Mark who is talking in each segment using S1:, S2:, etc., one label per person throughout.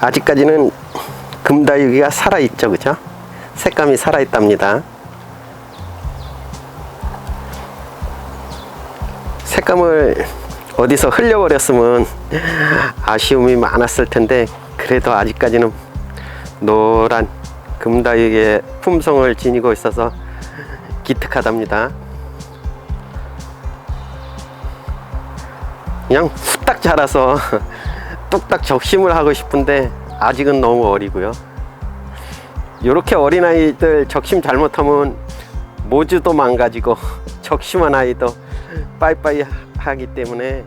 S1: 아직까지는 금다육이가 살아있죠, 그죠? 색감이 살아있답니다. 색감을 어디서 흘려버렸으면 아쉬움이 많았을 텐데, 그래도 아직까지는 노란 금다육의 품성을 지니고 있어서 기특하답니다. 그냥 후딱 자라서 뚝딱 적심을 하고 싶은데 아직은 너무 어리고요. 이렇게 어린 아이들 적심 잘못하면 모주도 망가지고 적심한 아이도 빠이빠이 하기 때문에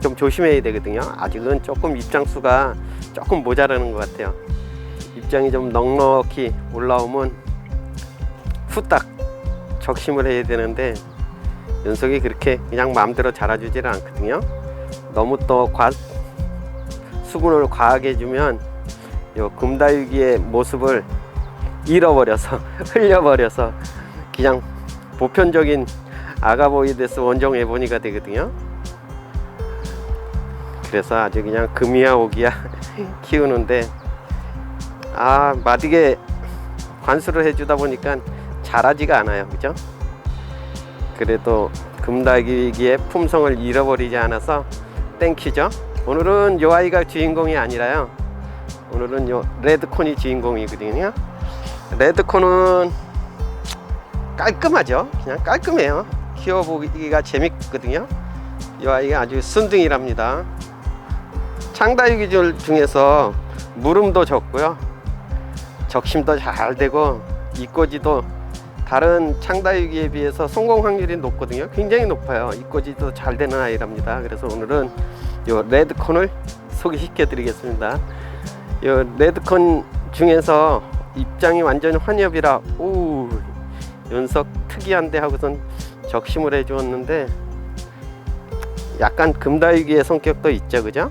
S1: 좀 조심해야 되거든요. 아직은 조금 입장수가 조금 모자라는 것 같아요. 입장이 좀 넉넉히 올라오면 후딱 적심을 해야 되는데, 연속이 그렇게 그냥 마음대로 자라주지는 않거든요. 너무 또 수분을 과하게 주면 요 금다육이의 모습을 잃어버려서 흘려버려서 그냥 보편적인 아가보이데스 원종 에보니가 되거든요. 그래서 아주 그냥 금이야 오기야 키우는데, 마디게 관수를 해주다 보니까 자라지가 않아요, 그죠? 그래도 금다육이의 품성을 잃어버리지 않아서 땡큐죠. 오늘은 요 아이가 주인공이 아니라요, 오늘은 요 레드콘이 주인공이거든요. 레드콘은 깔끔하죠. 그냥 깔끔해요. 키워보기가 재밌거든요. 이 아이가 아주 순둥이랍니다. 창다육이들 중에서 물음도 적고요, 적심도 잘 되고, 이꼬지도 다른 창다육이에 비해서 성공 확률이 높거든요. 굉장히 높아요. 이꼬지도 잘 되는 아이랍니다. 그래서 오늘은 요 레드콘을 소개시켜 드리겠습니다. 요 레드콘 중에서 입장이 완전 환엽이라, 오, 연석 특이한데 하고선 적심을 해 주었는데, 약간 금다육이의 성격도 있죠, 그죠?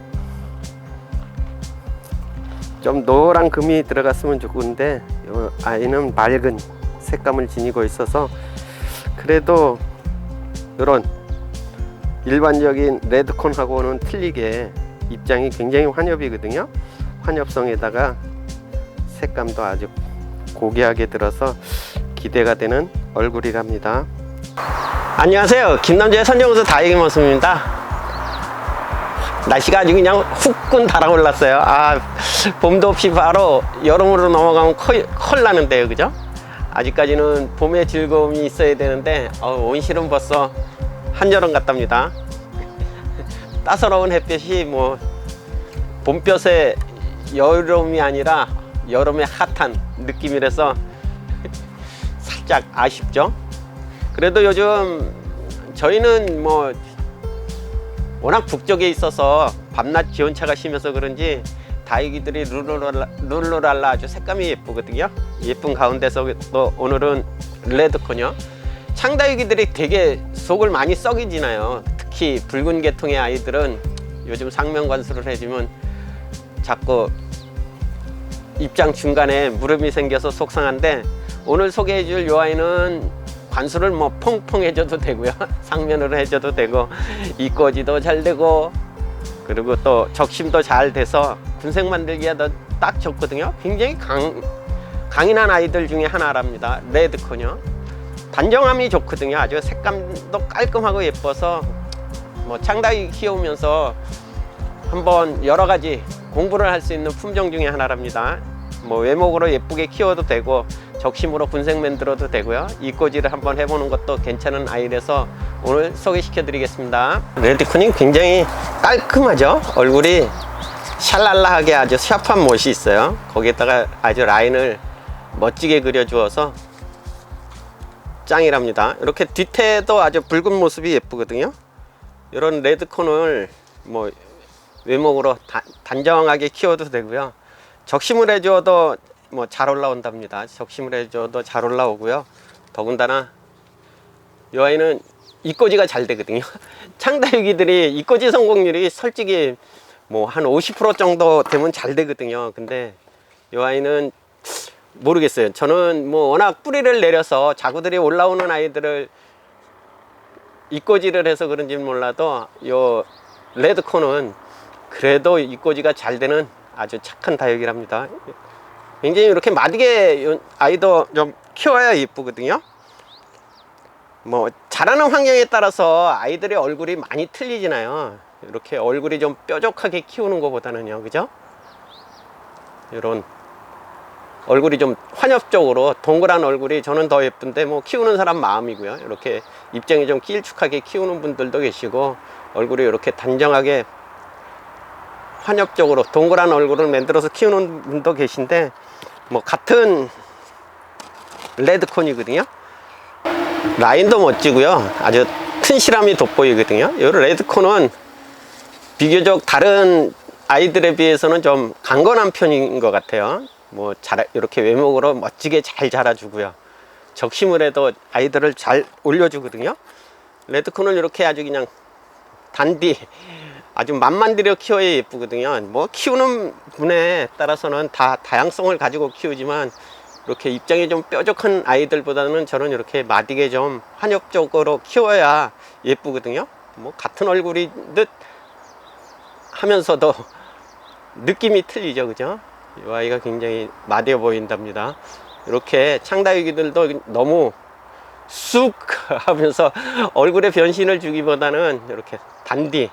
S1: 좀 노란 금이 들어갔으면 좋은데, 이 아이는 맑은 색감을 지니고 있어서 그래도 이런 일반적인 레드콘하고는 틀리게 입장이 굉장히 환엽이거든요. 환엽성에다가 색감도 아주 고귀하게 들어서 기대가 되는 얼굴이랍니다. 안녕하세요, 김남주의 선정우수 다육이 모습입니다. 날씨가 아주 그냥 후끈 달아올랐어요. 봄도 없이 바로 여름으로 넘어가면 콜 나는데요, 그죠? 아직까지는 봄의 즐거움이 있어야 되는데 온실은 벌써 한여름 같답니다. 따사로운 햇볕이 뭐 봄볕의 여름이 아니라 여름의 핫한 느낌이라서 살짝 아쉽죠. 그래도 요즘 저희는 뭐 워낙 북쪽에 있어서 밤낮 기온차가 심해서 그런지 다육이들이 룰루랄라 아주 색감이 예쁘거든요. 예쁜 가운데서 또 오늘은 레드콘이요. 창다육이들이 되게 속을 많이 썩이지나요. 특히 붉은 계통의 아이들은 요즘 상면 관수를 해주면 자꾸 입장 중간에 무름이 생겨서 속상한데, 오늘 소개해줄 이 아이는 관수를 뭐 퐁퐁 해줘도 되고요, 상면으로 해줘도 되고, 이꼬지도 잘 되고, 그리고 또 적심도 잘 돼서 군색 만들기가 딱 좋거든요. 굉장히 강인한 아이들 중에 하나랍니다. 레드콘이요. 단정함이 좋거든요. 아주 색감도 깔끔하고 예뻐서 뭐 창다육이 키우면서 한번 여러 가지 공부를 할 수 있는 품종 중에 하나랍니다. 뭐 외목으로 예쁘게 키워도 되고, 적심으로 군색 만들어도 되고요. 이꼬지를 한번 해보는 것도 괜찮은 아이라서 오늘 소개시켜 드리겠습니다. 레드콘이 굉장히 깔끔하죠. 얼굴이 샬랄라하게 아주 샤프한 못이 있어요. 거기에다가 아주 라인을 멋지게 그려 주어서 짱이랍니다. 이렇게 뒤태도 아주 붉은 모습이 예쁘거든요. 이런 레드콘을 뭐 외목으로 단정하게 키워도 되고요, 적심을 해줘도 뭐 잘 올라온답니다. 적심을 해줘도 잘 올라오고요. 더군다나 이 아이는 이꼬지가 잘 되거든요. 창다육이들이 이꼬지 성공률이 솔직히 뭐 한 50% 정도 되면 잘 되거든요. 근데 이 아이는 모르겠어요. 저는 뭐 워낙 뿌리를 내려서 자구들이 올라오는 아이들을 이꼬지를 해서 그런지 몰라도 요 레드콘은 그래도 이꼬지가 잘 되는 아주 착한 다육이랍니다. 굉장히 이렇게 마디게 아이도 좀 키워야 예쁘거든요. 뭐 자라는 환경에 따라서 아이들의 얼굴이 많이 틀리잖아요. 이렇게 얼굴이 좀 뾰족하게 키우는 것보다는요, 그죠? 이런 얼굴이 좀 환엽적으로 동그란 얼굴이 저는 더 예쁜데, 뭐 키우는 사람 마음이고요. 이렇게 입장이 좀 길쭉하게 키우는 분들도 계시고, 얼굴이 이렇게 단정하게 환엽적으로 동그란 얼굴을 만들어서 키우는 분도 계신데, 뭐 같은 레드콘이거든요. 라인도 멋지고요. 아주 튼실함이 돋보이거든요. 이 레드콘은 비교적 다른 아이들에 비해서는 좀 강건한 편인 것 같아요. 뭐 이렇게 외목으로 멋지게 잘 자라주고요. 적심을 해도 아이들을 잘 올려주거든요. 레드콘을 이렇게 아주 그냥 단디 아주 맘만 들여 키워야 예쁘거든요. 뭐 키우는 분에 따라서는 다 다양성을 가지고 키우지만, 이렇게 입장이 좀 뾰족한 아이들보다는 저는 이렇게 마디게 좀 한엽적으로 키워야 예쁘거든요. 뭐 같은 얼굴인 듯 하면서도 느낌이 틀리죠, 그죠? 이 아이가 굉장히 마디어 보인답니다. 이렇게 창다육이들도 너무 쑥 하면서 얼굴에 변신을 주기보다는 이렇게 단디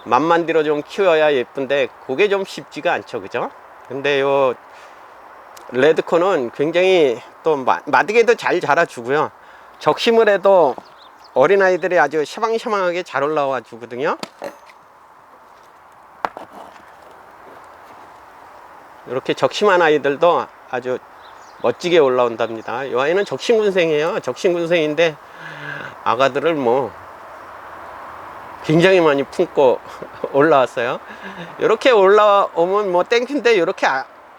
S1: 맘만 들어 좀 키워야 예쁜데, 그게 좀 쉽지가 않죠, 그죠? 근데 요 레드콘은 굉장히 또 마디게도 잘 자라주고요. 적심을 해도 어린아이들이 아주 샤방샤방하게 잘 올라와 주거든요. 이렇게 적심한 아이들도 아주 멋지게 올라온답니다. 이 아이는 적심군생이에요. 적심군생인데 아가들을 뭐 굉장히 많이 품고 올라왔어요. 이렇게 올라오면 뭐 땡큐인데, 이렇게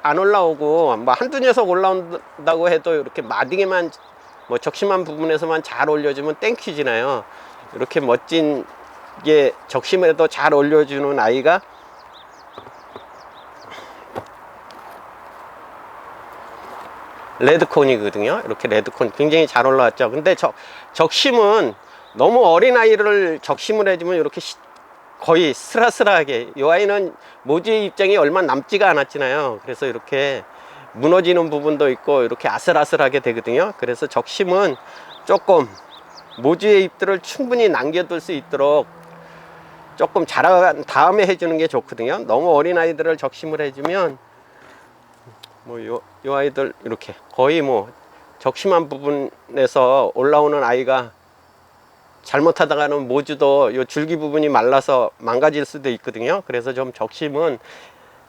S1: 안 올라오고 뭐 한두 녀석 올라온다고 해도 이렇게 마디게만 뭐 적심한 부분에서만 잘 올려주면 땡큐지나요. 이렇게 멋진 게 적심에도 잘 올려주는 아이가 레드콘이거든요. 이렇게 레드콘 굉장히 잘 올라왔죠. 근데 적심은 너무 어린 아이를 적심을 해주면 이렇게 거의 스라스라하게, 이 아이는 모주의 입장이 얼마 남지가 않았잖아요. 그래서 이렇게 무너지는 부분도 있고 이렇게 아슬아슬하게 되거든요. 그래서 적심은 조금 모주의 잎들을 충분히 남겨둘 수 있도록 조금 자란 다음에 해주는 게 좋거든요. 너무 어린 아이들을 적심을 해주면 뭐 요 아이들 이렇게 거의 뭐 적심한 부분에서 올라오는 아이가 잘못하다가는 모주도 요 줄기 부분이 말라서 망가질 수도 있거든요. 그래서 좀 적심은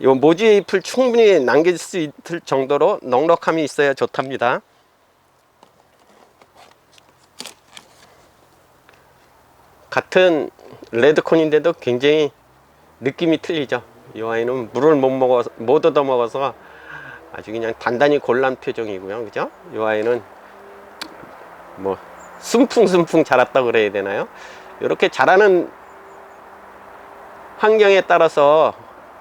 S1: 요 모주의 잎을 충분히 남길 수 있을 정도로 넉넉함이 있어야 좋답니다. 같은 레드콘인데도 굉장히 느낌이 틀리죠. 이 아이는 물을 못 얻어 먹어서 아주 그냥 단단히 골란 표정이고요, 그죠? 이 아이는 뭐 순풍순풍 자랐다고 그래야 되나요? 이렇게 자라는 환경에 따라서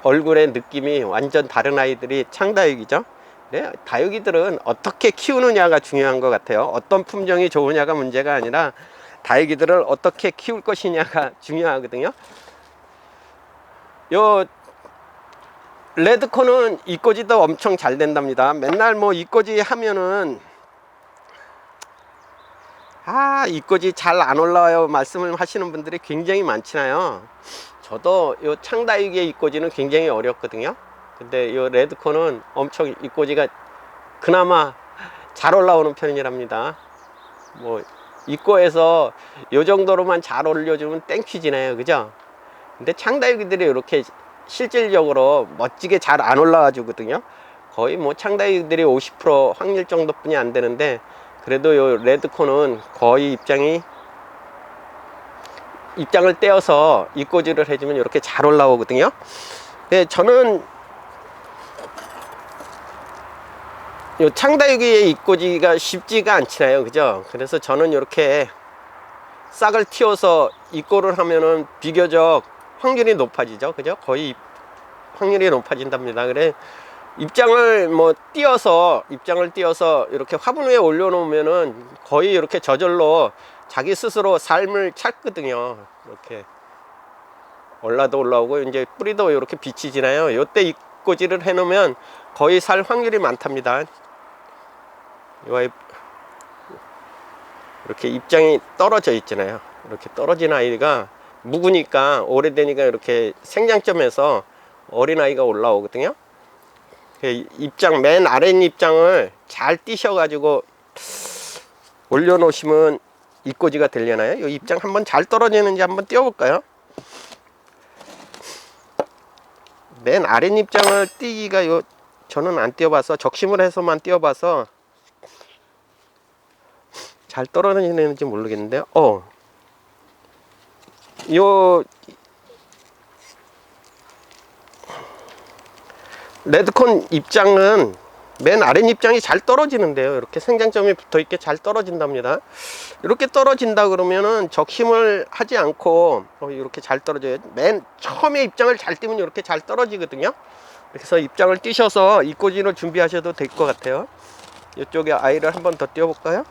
S1: 얼굴의 느낌이 완전 다른 아이들이 창다육이죠. 네, 다육이들은 어떻게 키우느냐가 중요한 것 같아요. 어떤 품종이 좋으냐가 문제가 아니라 다육이들을 어떻게 키울 것이냐가 중요하거든요. 요 레드콘은 이꼬지도 엄청 잘 된답니다. 맨날 뭐 이꼬지 하면은 이꼬지 잘 안 올라와요 말씀을 하시는 분들이 굉장히 많잖아요. 저도 요 창다육의 이꼬지는 굉장히 어렵거든요. 근데 요 레드콘은 엄청 이꼬지가 그나마 잘 올라오는 편이랍니다. 뭐 이꼬에서 요 정도로만 잘 올려주면 땡큐지네요, 그죠? 근데 창다육이들이 이렇게 실질적으로 멋지게 잘 안 올라와 주거든요. 거의 뭐 창다육들이 50% 확률 정도뿐이 안 되는데, 그래도 요 레드콘은 거의 입장을 떼어서 이꼬지를 해주면 이렇게 잘 올라오거든요. 네, 저는 요 창다육이의 이꼬지가 쉽지가 않잖아요, 그죠? 그래서 저는 이렇게 싹을 틔워서 이꼬를 하면은 비교적 확률이 높아지죠, 그죠? 거의 확률이 높아진답니다. 그래 입장을 띄어서 이렇게 화분 위에 올려놓으면은 거의 이렇게 저절로 자기 스스로 삶을 찾거든요. 이렇게 올라오고 이제 뿌리도 이렇게 비치지나요. 요때 입꼬지를 해 놓으면 거의 살 확률이 많답니다. 요 아이 이렇게 입장이 떨어져 있잖아요. 이렇게 떨어진 아이가 묵으니까 오래되니까 이렇게 생장점에서 어린아이가 올라오거든요. 입장 맨 아래 입장을 잘 띄셔 가지고 올려 놓으시면 입꼬지가 되려나요? 이 입장 한번 잘 떨어지는지 한번 띄워 볼까요? 맨 아래 입장을 띄기가 저는 안 띄워봐서 적심을 해서만 띄워봐서 잘 떨어지는지 모르겠는데요. 요 레드콘 입장은 맨 아래 입장이 잘 떨어지는데요. 이렇게 생장점이 붙어 있게 잘 떨어진답니다. 이렇게 떨어진다 그러면은 적심을 하지 않고 이렇게 잘 떨어져요. 맨 처음에 입장을 잘 띄면 이렇게 잘 떨어지거든요. 그래서 입장을 띄셔서 입꼬지를 준비하셔도 될 것 같아요. 이쪽에 아이를 한번 더 띄워볼까요?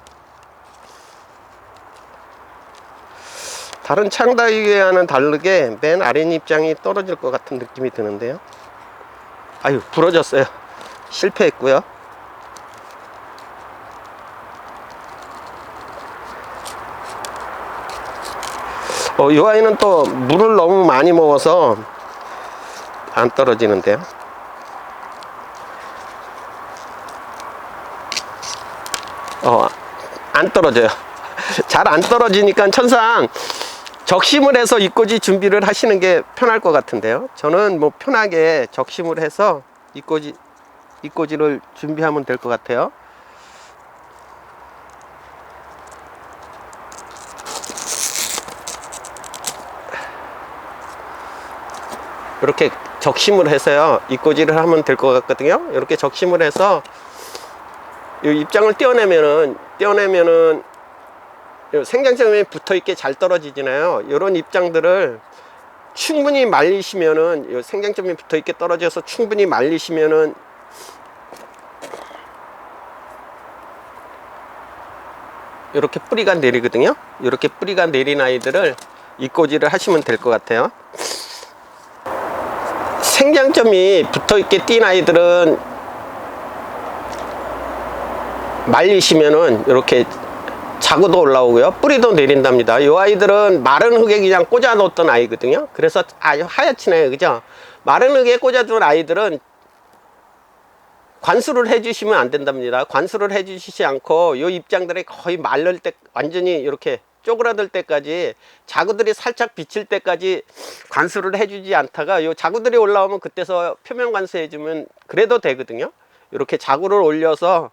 S1: 다른 창다이와는 다르게 맨 아래 입장이 떨어질 것 같은 느낌이 드는데요. 아유, 부러졌어요. 실패했고요. 이 아이는 또 물을 너무 많이 먹어서 안 떨어지는데요. 안 떨어져요. 잘 안 떨어지니까 천상 적심을 해서 입꼬지 준비를 하시는 게 편할 것 같은데요. 저는 뭐 편하게 적심을 해서 입꼬지를 준비하면 될 것 같아요. 이렇게 적심을 해서요 입꼬지를 하면 될 것 같거든요. 이렇게 적심을 해서 이 입장을 떼어내면은 생장점이 붙어 있게 잘 떨어지잖아요. 이런 입장들을 충분히 말리시면은 생장점이 붙어 있게 떨어져서 충분히 말리시면은 이렇게 뿌리가 내리거든요. 이렇게 뿌리가 내린 아이들을 입꼬지를 하시면 될 것 같아요. 생장점이 붙어 있게 띈 아이들은 말리시면은 이렇게 자구도 올라오고요, 뿌리도 내린답니다. 이 아이들은 마른 흙에 그냥 꽂아 놓았던 아이거든요. 그래서 아주 하얗지네요, 그죠? 마른 흙에 꽂아 둔 아이들은 관수를 해 주시면 안 된답니다. 관수를 해 주시지 않고 이 입장들이 거의 말릴 때, 완전히 이렇게 쪼그라들 때까지, 자구들이 살짝 비칠 때까지 관수를 해 주지 않다가 요 자구들이 올라오면 그때서 표면 관수해 주면 그래도 되거든요. 이렇게 자구를 올려서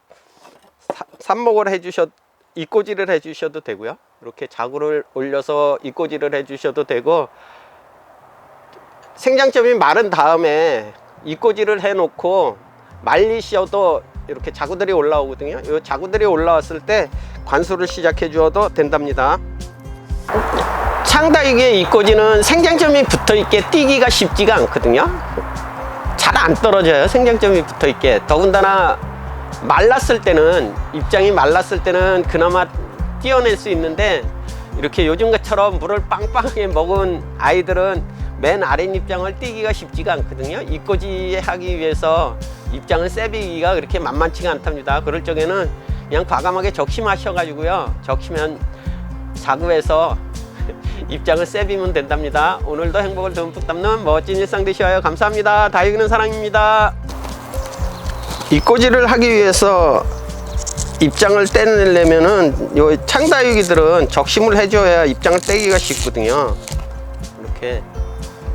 S1: 삽목을 해 주셔도, 입꼬지를 해 주셔도 되고요. 이렇게 자구를 올려서 입꼬지를 해 주셔도 되고, 생장점이 마른 다음에 입꼬지를 해 놓고 말리셔도 이렇게 자구들이 올라오거든요. 이 자구들이 올라왔을 때 관수를 시작해 주어도 된답니다. 창다이기의 입꼬지는 생장점이 붙어 있게 띄기가 쉽지가 않거든요. 잘 안 떨어져요, 생장점이 붙어 있게. 더군다나 말랐을 때는, 입장이 말랐을 때는 그나마 띄어낼 수 있는데, 이렇게 요즘처럼 물을 빵빵하게 먹은 아이들은 맨 아래 입장을 띄기가 쉽지가 않거든요. 입꼬지 하기 위해서 입장을 세비기가 그렇게 만만치가 않답니다. 그럴 적에는 그냥 과감하게 적심하셔가지고요, 적시면 자구해서 입장을 세비면 된답니다. 오늘도 행복을 듬뿍 담는 멋진 일상 되시어요. 감사합니다. 다육이는 사랑입니다. 입꼬지를 하기 위해서 입장을 떼내려면은 요 창다육이들은 적심을 해줘야 입장을 떼기가 쉽거든요. 이렇게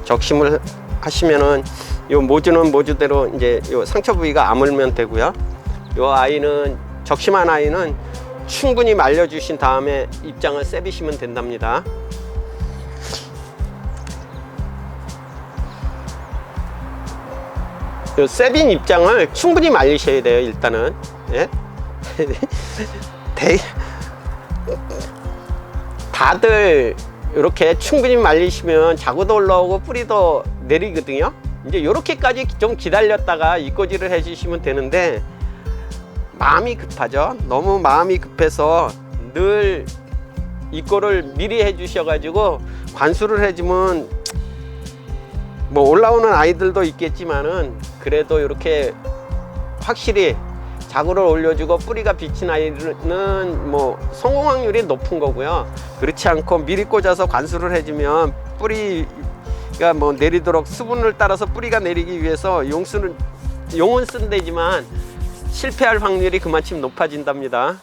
S1: 적심을 하시면은 요 모주는 모주대로 이제 요 상처 부위가 아물면 되고요. 요 아이는, 적심한 아이는 충분히 말려주신 다음에 입장을 세비시면 된답니다. 요 세빈 입장을 충분히 말리셔야 돼요, 일단은. 예? 다들 이렇게 충분히 말리시면 자구도 올라오고 뿌리도 내리거든요. 이제 이렇게까지 좀 기다렸다가 입꼬지를 해주시면 되는데, 마음이 급하죠. 너무 마음이 급해서 늘 입꼬를 미리 해주셔가지고 관수를 해주면 뭐 올라오는 아이들도 있겠지만은 그래도 이렇게 확실히 자구를 올려주고 뿌리가 비친 아이는 뭐 성공 확률이 높은 거고요. 그렇지 않고 미리 꽂아서 관수를 해주면 뿌리가 뭐 내리도록 수분을 따라서 뿌리가 내리기 위해서 용은 쓴대지만 실패할 확률이 그만큼 높아진답니다.